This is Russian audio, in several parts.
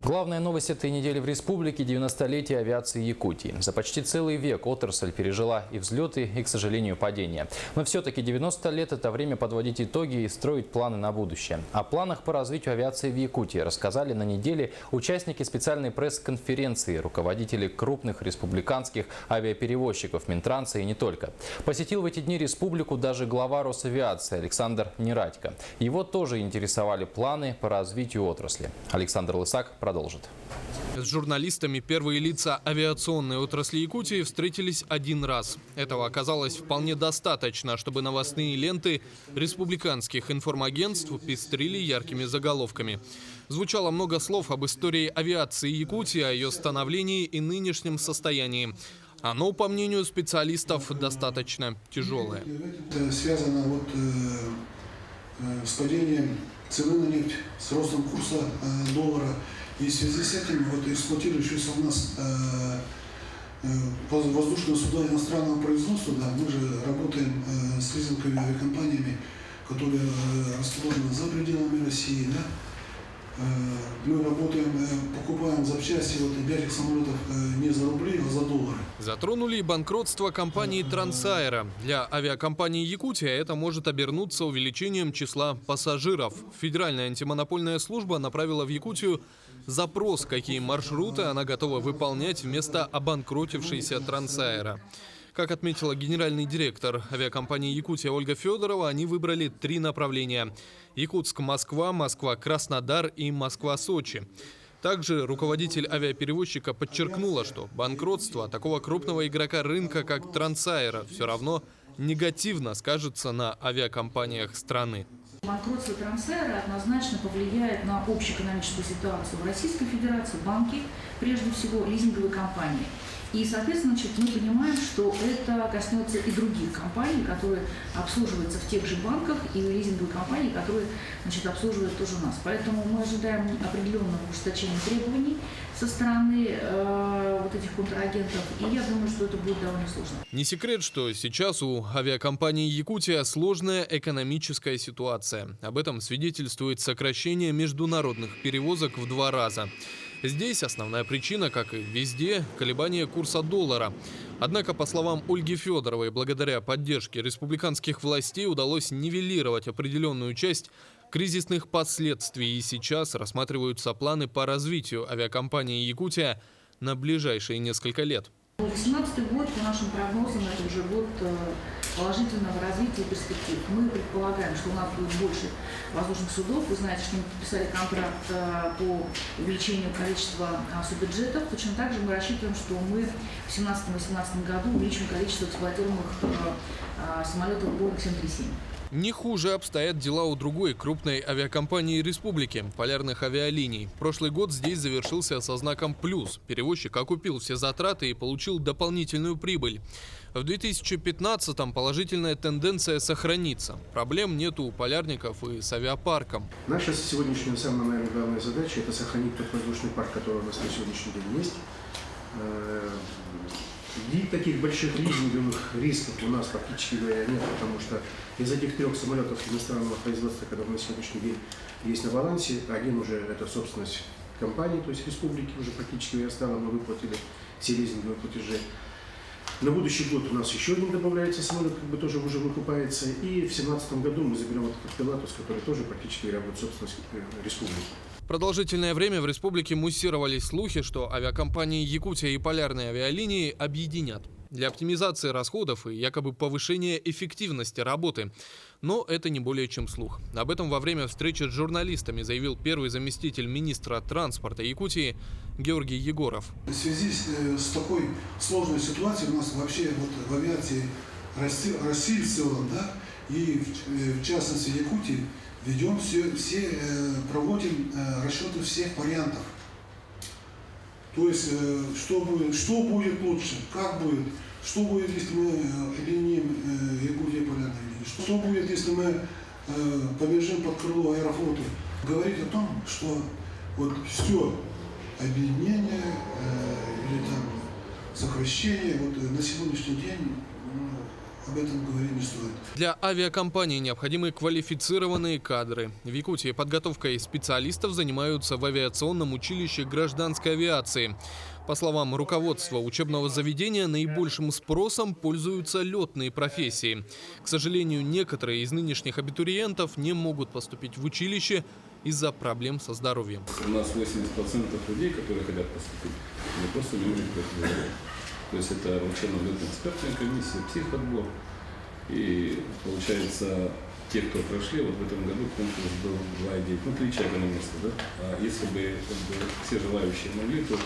Главная новость этой недели в республике – 90-летие авиации Якутии. За почти целый век отрасль пережила и взлеты, и, к сожалению, падения. Но все-таки 90 лет – это время подводить итоги и строить планы на будущее. О планах по развитию авиации в Якутии рассказали на неделе участники специальной пресс-конференции, руководители крупных республиканских авиаперевозчиков Минтранса и не только. Посетил в эти дни республику даже глава Росавиации Александр Нерадько. Его тоже интересовали планы по развитию отрасли. Александр Лысак продолжит. С журналистами первые лица авиационной отрасли Якутии встретились один раз. Этого оказалось вполне достаточно, чтобы новостные ленты республиканских информагентств пестрили яркими заголовками. Звучало много слов об истории авиации Якутии, о ее становлении и нынешнем состоянии. Оно, по мнению специалистов, достаточно тяжелое. Это связано с падением цены на нефть, с ростом курса доллара. И в связи с этим эксплуатирующиеся у нас воздушные суда иностранного производства, мы же работаем с лизинговыми авиакомпаниями, которые расположены за пределами России. Мы работаем, покупаем запчасти для этих самолетов не за рубли, а за доллары. Затронули и банкротство компании «Трансаэро». Для авиакомпании «Якутия» это может обернуться увеличением числа пассажиров. Федеральная антимонопольная служба направила в Якутию запрос, какие маршруты она готова выполнять вместо обанкротившейся «Трансаэро». Как отметила генеральный директор авиакомпании «Якутия» Ольга Федорова, они выбрали 3 направления – Якутск-Москва, Москва-Краснодар и Москва-Сочи. Также руководитель авиаперевозчика подчеркнула, что банкротство такого крупного игрока рынка, как «Трансаэро», все равно негативно скажется на авиакомпаниях страны. Банкротство «Трансаэро» однозначно повлияет на общеэкономическую ситуацию в Российской Федерации, банки, прежде всего лизинговые компании. И, соответственно, мы понимаем, что это коснется и других компаний, которые обслуживаются в тех же банках, и лизинговые компании, которые обслуживают тоже нас. Поэтому мы ожидаем определенного ужесточения требований со стороны этих контрагентов, и я думаю, что это будет довольно сложно. Не секрет, что сейчас у авиакомпании «Якутия» сложная экономическая ситуация. Об этом свидетельствует сокращение международных перевозок в 2 раза. Здесь основная причина, как и везде, колебания курса доллара. Однако, по словам Ольги Федоровой, благодаря поддержке республиканских властей удалось нивелировать определенную часть кризисных последствий. И сейчас рассматриваются планы по развитию авиакомпании «Якутия» на ближайшие несколько лет. 2018 год, по нашим прогнозам, это уже год положительного развития и перспектив. Мы предполагаем, что у нас будет больше воздушных судов. Вы знаете, что мы подписали контракт по увеличению количества суббюджетов. Точно так же мы рассчитываем, что мы в 2017-2018 году увеличим количество эксплуатируемых самолетов Boeing 737. Не хуже обстоят дела у другой крупной авиакомпании республики – Полярных авиалиний. Прошлый год здесь завершился со знаком «плюс». Перевозчик окупил все затраты и получил дополнительную прибыль. В 2015-м положительная тенденция сохранится. Проблем нет у полярников и с авиапарком. Наша сегодняшняя самая, наверное, главная задача – это сохранить тот воздушный парк, который у нас на сегодняшний день есть. И таких больших лизинговых рисков у нас практически говоря нет, потому что из этих 3 самолетов иностранного производства, которые на сегодняшний день есть на балансе, один уже это собственность компании, то есть республики, уже практически ее осталось, мы выплатили все лизинговые платежи. На будущий год у нас еще один добавляется самолет, тоже уже выкупается, и в 2017 году мы заберем этот Пилатус, который тоже практически работает собственность республики. Продолжительное время в республике муссировались слухи, что авиакомпании «Якутия» и «Полярные авиалинии» объединят для оптимизации расходов и якобы повышения эффективности работы. Но это не более чем слух. Об этом во время встречи с журналистами заявил первый заместитель министра транспорта Якутии Георгий Егоров. В связи с такой сложной ситуацией у нас вообще в авиации России в целом, и в частности Якутии, ведем проводим расчеты всех вариантов. То есть, что будет лучше, как будет, что будет, если мы объединим Якутию и Полярные авиалинии, что будет, если мы побежим под крыло Аэрофлота. Говорить о том, что все объединение или сокращение на сегодняшний день об этом говорить не стоит. Для авиакомпаний необходимы квалифицированные кадры. В Якутии подготовкой специалистов занимаются в авиационном училище гражданской авиации. По словам руководства учебного заведения, наибольшим спросом пользуются летные профессии. К сожалению, некоторые из нынешних абитуриентов не могут поступить в училище из-за проблем со здоровьем. У нас 80% людей, которые хотят поступить, они просто не могут это сделать. То есть это учебно-летная экспертная комиссия, психотбор. И получается, те, кто прошли, вот в этом году конкурс был 2,9, 3 человека на место, да? А если бы все желающие могли, то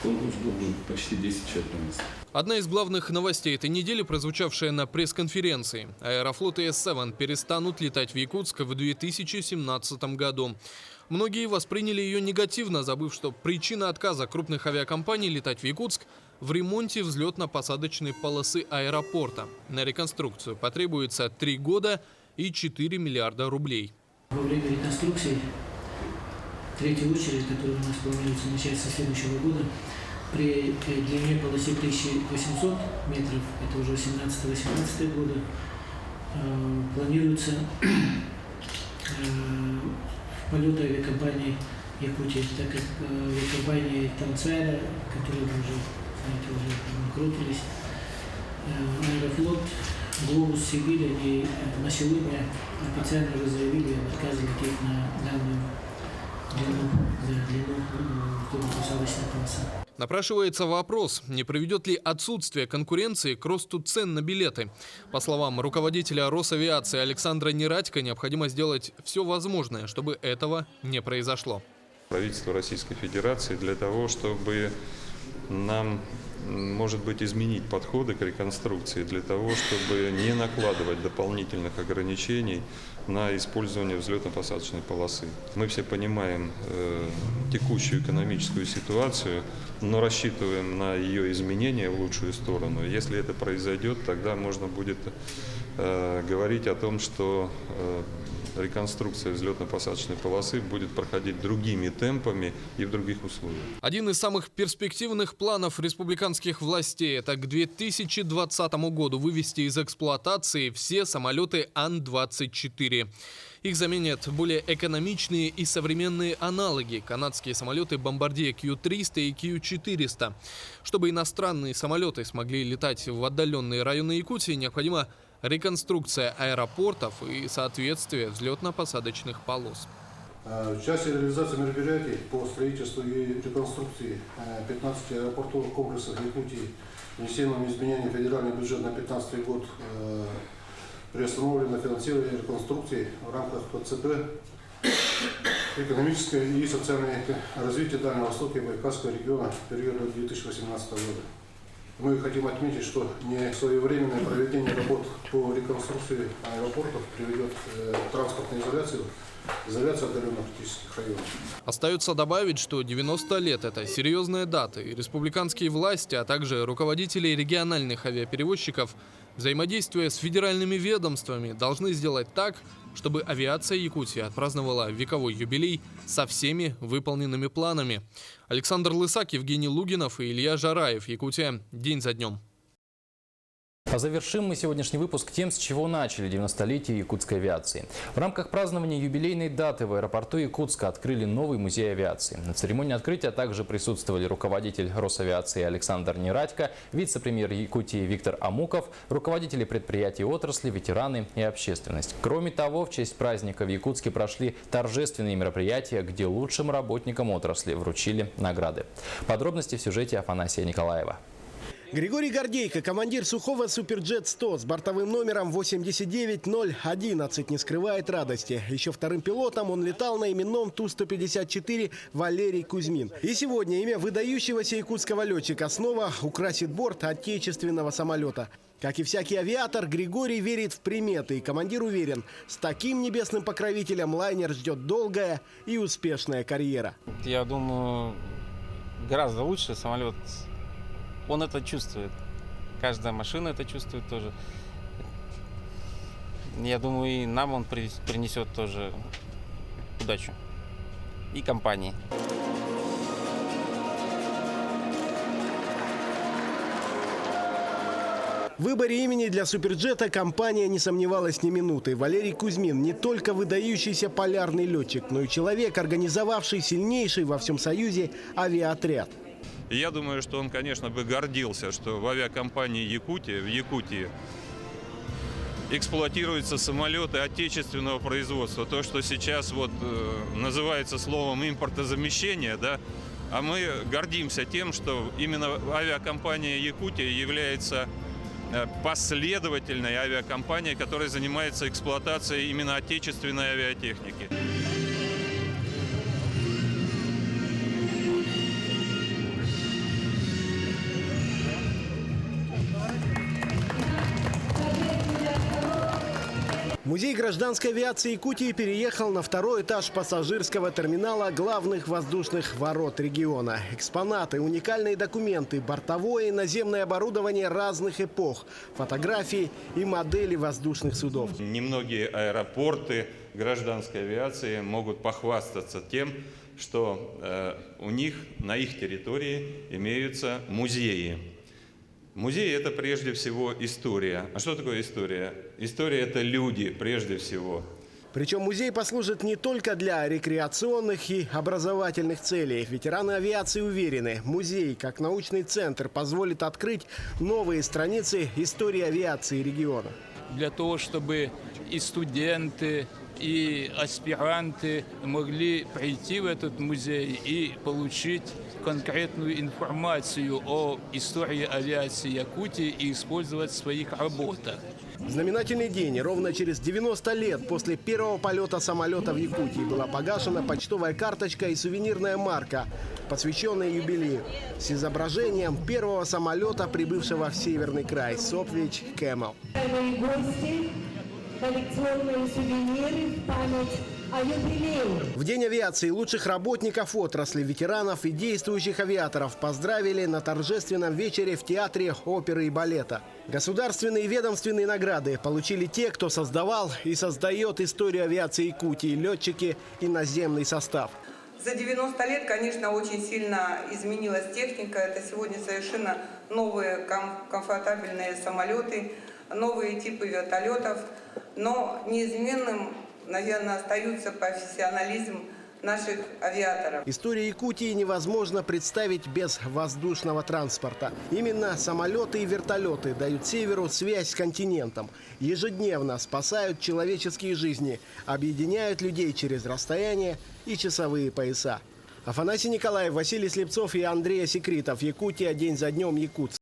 конкурс был бы почти 10 человек на место. Одна из главных новостей этой недели, прозвучавшая на пресс-конференции. Аэрофлот и С-7 перестанут летать в Якутск в 2017 году. Многие восприняли ее негативно, забыв, что причина отказа крупных авиакомпаний летать в Якутск в ремонте взлетно-посадочной полосы аэропорта. На реконструкцию потребуется 3 года и 4 миллиарда рублей. Во время реконструкции, третья очередь, которая у нас планируется начать со следующего года, при длине полосы 1800 метров, это уже 17-18 года, планируется полеты авиакомпании Якутии, так как авиакомпании Трансайра, которые уже, знаете, уже банкротились, Аэрофлот, Глобус, Сибирь, они на сегодня официально уже заявили об отказе лететь на данную длину взлетно-посадочной полосы. Напрашивается вопрос, не приведет ли отсутствие конкуренции к росту цен на билеты. По словам руководителя Росавиации Александра Нерадько, необходимо сделать все возможное, чтобы этого не произошло. Правительство Российской Федерации для того, чтобы нам, может быть, изменить подходы к реконструкции, для того, чтобы не накладывать дополнительных ограничений на использование взлетно-посадочной полосы. Мы все понимаем текущую экономическую ситуацию, но рассчитываем на ее изменение в лучшую сторону. Если это произойдет, тогда можно будет говорить о том, что реконструкция взлетно-посадочной полосы будет проходить другими темпами и в других условиях. Один из самых перспективных планов республиканских властей – это к 2020 году вывести из эксплуатации все самолеты Ан-24. Их заменят более экономичные и современные аналоги – канадские самолеты Bombardier Q-300 и Q-400. Чтобы иностранные самолеты смогли летать в отдаленные районы Якутии, необходимо реконструкция аэропортов и соответствие взлетно-посадочных полос. В части реализации мероприятий по строительству и реконструкции 15 аэропортовых комплексов Якутии, внесенным изменением в федеральный бюджет на 2015 год, приостановлено финансирование реконструкции в рамках ПЦП «Экономическое и социальное развитие Дальнего Востока и Байкальского региона в период 2018 года». Мы хотим отметить, что несвоевременное проведение работ по реконструкции аэропортов приведет к транспортной изоляции отдаленных критических районов. Остается добавить, что 90 лет – это серьезная дата, и республиканские власти, а также руководители региональных авиаперевозчиков, взаимодействуя с федеральными ведомствами, должны сделать так, чтобы авиация Якутии отпраздновала вековой юбилей со всеми выполненными планами. Александр Лысак, Евгений Лугинов и Илья Жараев. Якутия. День за днем. А завершим мы сегодняшний выпуск тем, с чего начали 90-летие якутской авиации. В рамках празднования юбилейной даты в аэропорту Якутска открыли новый музей авиации. На церемонии открытия также присутствовали руководитель Росавиации Александр Нерадько, вице-премьер Якутии Виктор Амуков, руководители предприятий отрасли, ветераны и общественность. Кроме того, в честь праздника в Якутске прошли торжественные мероприятия, где лучшим работникам отрасли вручили награды. Подробности в сюжете Афанасия Николаева. Григорий Гордейко, командир сухого Суперджет-100 с бортовым номером 89011, не скрывает радости. Еще вторым пилотом он летал на именном Ту-154 Валерий Кузьмин. И сегодня имя выдающегося якутского летчика снова украсит борт отечественного самолета. Как и всякий авиатор, Григорий верит в приметы, и командир уверен, с таким небесным покровителем лайнер ждет долгая и успешная карьера. Я думаю, гораздо лучше самолет. Он это чувствует. Каждая машина это чувствует тоже. Я думаю, и нам он принесет тоже удачу. И компании. В выборе имени для суперджета компания не сомневалась ни минуты. Валерий Кузьмин не только выдающийся полярный летчик, но и человек, организовавший сильнейший во всем Союзе авиаотряд. Я думаю, что он, конечно, бы гордился, что в авиакомпании «Якутия», в Якутии, эксплуатируются самолеты отечественного производства. То, что сейчас вот называется словом импортозамещение, да, а мы гордимся тем, что именно авиакомпания «Якутия» является последовательной авиакомпанией, которая занимается эксплуатацией именно отечественной авиатехники. Музей гражданской авиации Якутии переехал на второй этаж пассажирского терминала главных воздушных ворот региона. Экспонаты, уникальные документы, бортовое и наземное оборудование разных эпох, фотографии и модели воздушных судов. Немногие аэропорты гражданской авиации могут похвастаться тем, что у них на их территории имеются музеи. Музей – это прежде всего история. А что такое история? История – это люди прежде всего. Причем музей послужит не только для рекреационных и образовательных целей. Ветераны авиации уверены, музей, как научный центр, позволит открыть новые страницы истории авиации региона. Для того, чтобы и студенты, и аспиранты могли прийти в этот музей и получить конкретную информацию о истории авиации Якутии и использовать в своих работах. Знаменательный день. Ровно через 90 лет после первого полета самолета в Якутии была погашена почтовая карточка и сувенирная марка, посвященная юбилею, с изображением первого самолета, прибывшего в Северный край, Сопвич Кэмел. Коллекционные сувениры в память о юбилее. В День авиации лучших работников отрасли, ветеранов и действующих авиаторов поздравили на торжественном вечере в Театре оперы и балета. Государственные и ведомственные награды получили те, кто создавал и создает историю авиации Якутии, летчики и наземный состав. За 90 лет, конечно, очень сильно изменилась техника. Это сегодня совершенно новые комфортабельные самолеты, новые типы вертолетов. Но неизменным, наверное, остается профессионализм наших авиаторов. Историю Якутии невозможно представить без воздушного транспорта. Именно самолеты и вертолеты дают северу связь с континентом. Ежедневно спасают человеческие жизни, объединяют людей через расстояние и часовые пояса. Афанасий Николаев, Василий Слепцов и Андрей Секритов. Якутия. День за днем. Якутск.